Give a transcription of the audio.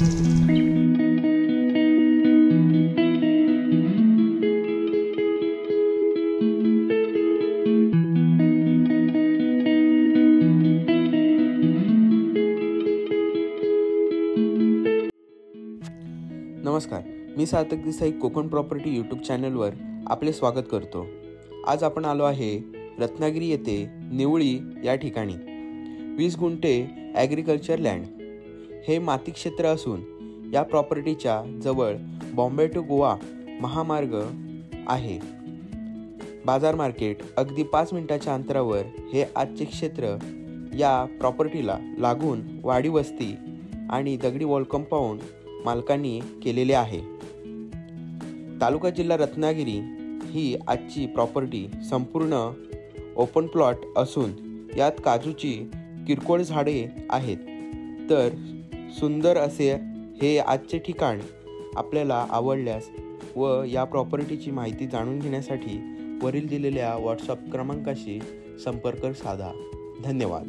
नमस्कार, मी सार्थक Desai Konkan property YouTube चॅनलवर आपले स्वागत करतो। आज आपण आलो आहे रत्नागिरी येथे निवळी या ठिकाणी 20 गुंठे ॲग्रिकल्चर लँड हे माती क्षेत्र असून या प्रॉपर्टीच्या जवळ बॉम्बे टू गोवा महामार्ग आहे। बाजार मार्केट अगदी 5 मिनिटाच्या अंतरावर हे आजचे क्षेत्र या प्रॉपर्टीला लागून वाडी वस्ती आणि दगडी वॉल कंपाऊंड मालकांनी केलेले आहे। तालुका जिल्हा रत्नागिरी ही आजची प्रॉपर्टी संपूर्ण ओपन प्लॉट असून यात काजूची किरकोळ झाडे आहेत। तर सुंदर असे हे आजचे ठिकाण आपल्याला आवडल्यास व या प्रॉपर्टीची माहिती जाणून घेण्यासाठी वरील दिलेल्या व्हॉट्सअप क्रमांकाशी संपर्क साधा। धन्यवाद।